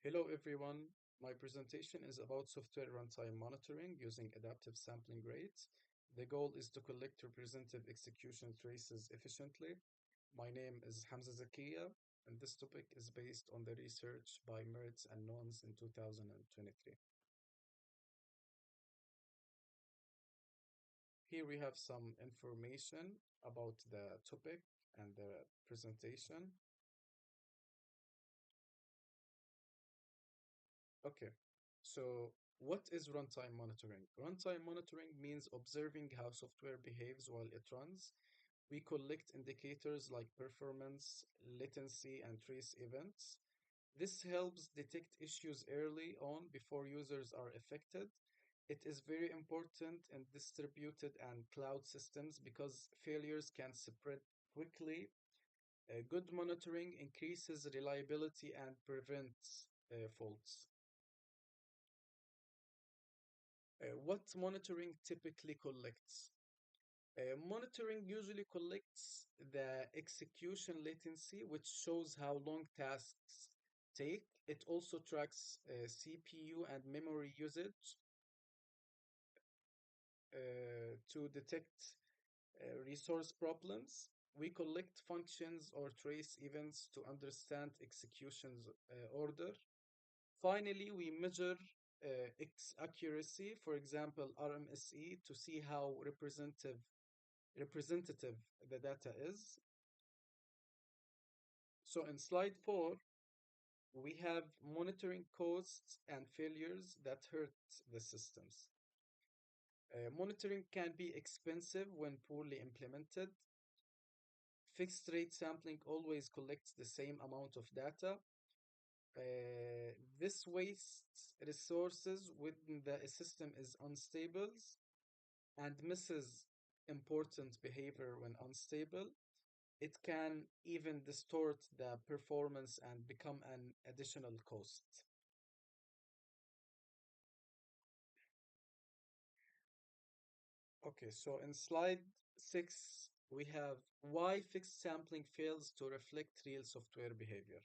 Hello everyone. My presentation is about software runtime monitoring using adaptive sampling rates. The goal is to collect representative execution traces efficiently. My name is Hamza Zakia, and this topic is based on the research by Mertz and Nons in 2023. Here we have some information about the topic and the presentation. Okay, so what is runtime monitoring? Runtime monitoring means observing how software behaves while it runs. We collect indicators like performance, latency, and trace events. This helps detect issues early on before users are affected. It is very important in distributed and cloud systems because failures can spread quickly. Good monitoring increases reliability and prevents faults. What monitoring typically collects? Monitoring usually collects the execution latency, which shows how long tasks take. It also tracks CPU and memory usage to detect resource problems. We collect functions or trace events to understand execution's order. Finally, we measure accuracy, for example, RMSE, to see how representative the data is. So in slide 4, we have monitoring costs and failures that hurt the systems. Monitoring can be expensive when poorly implemented. Fixed rate sampling always collects the same amount of data. This wastes resources when the system is unstable and misses important behavior when unstable. It can even distort the performance and become an additional cost. Okay, so in slide 6, we have why fixed sampling fails to reflect real software behavior.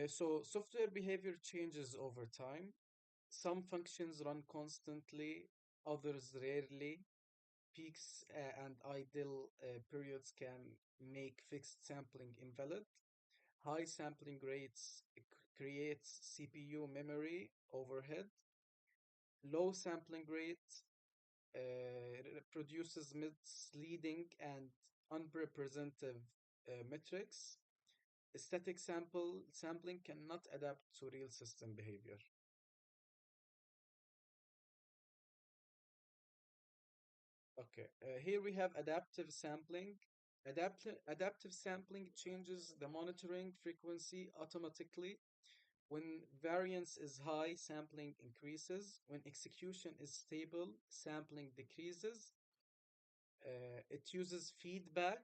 So software behavior changes over time. Some functions run constantly, others rarely. Peaks and idle periods can make fixed sampling invalid. High sampling rates creates CPU memory overhead. Low sampling rate produces misleading and unrepresentative metrics. Static sampling cannot adapt to real system behavior. Okay, here we have adaptive sampling. Adaptive sampling changes the monitoring frequency automatically. When variance is high, sampling increases. When execution is stable, sampling decreases. It uses feedback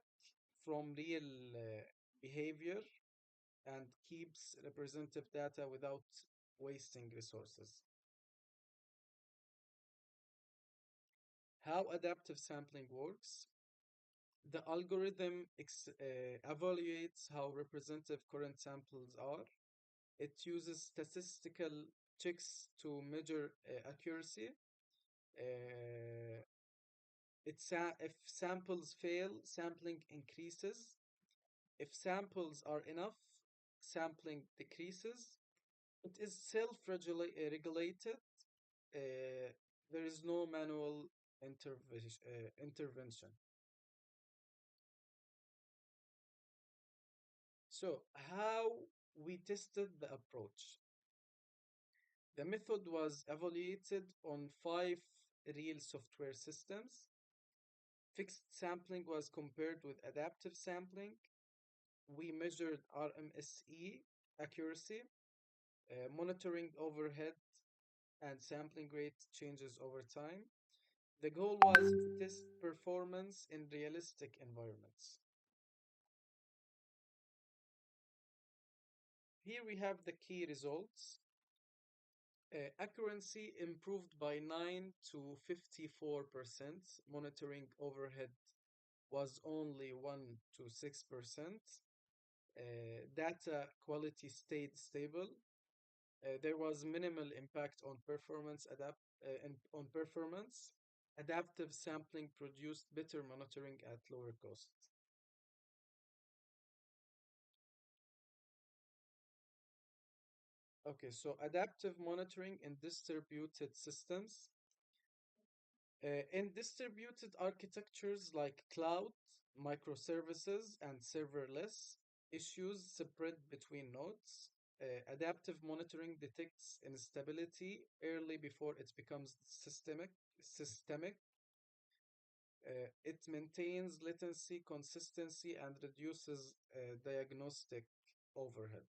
from real behavior and keeps representative data without wasting resources. How adaptive sampling works? The algorithm evaluates how representative current samples are. It uses statistical checks to measure accuracy. Uh, if samples fail, sampling increases. If samples are enough, sampling decreases. It is self-regulated. There is no manual intervention. So, how we tested the approach? The method was evaluated on 5 real software systems. Fixed sampling was compared with adaptive sampling. We measured RMSE accuracy, monitoring overhead, and sampling rate changes over time. The goal was to test performance in realistic environments. Here we have the key results. Accuracy improved by 9 to 54%. Monitoring overhead was only 1 to 6%. Data quality stayed stable. There was minimal impact on on performance. Adaptive sampling produced better monitoring at lower cost. Okay, so adaptive monitoring in distributed systems. In distributed architectures like cloud, microservices, and serverless, issues spread between nodes. Adaptive monitoring detects instability early before it becomes systemic. It maintains latency, consistency, and reduces diagnostic overhead.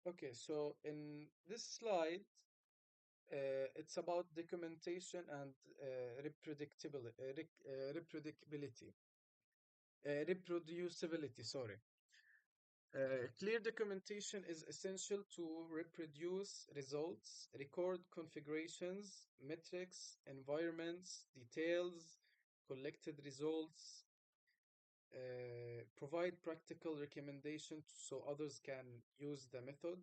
Okay, so in this slide, it's about documentation and reproducibility. Sorry. Clear documentation is essential to reproduce results, record configurations, metrics, environments, details, collected results, provide practical recommendations so others can use the method.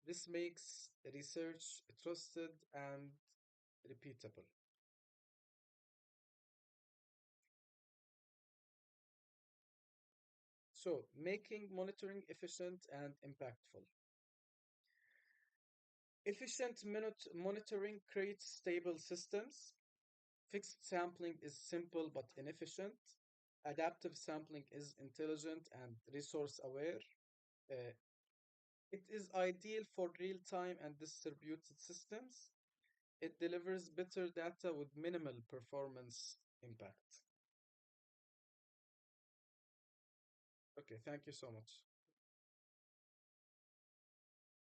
This makes research trusted and repeatable. So, making monitoring efficient and impactful. Efficient monitoring creates stable systems. Fixed sampling is simple but inefficient. Adaptive sampling is intelligent and resource aware. Uh, it is ideal for real time and distributed systems. It delivers better data with minimal performance impact. Okay, thank you so much.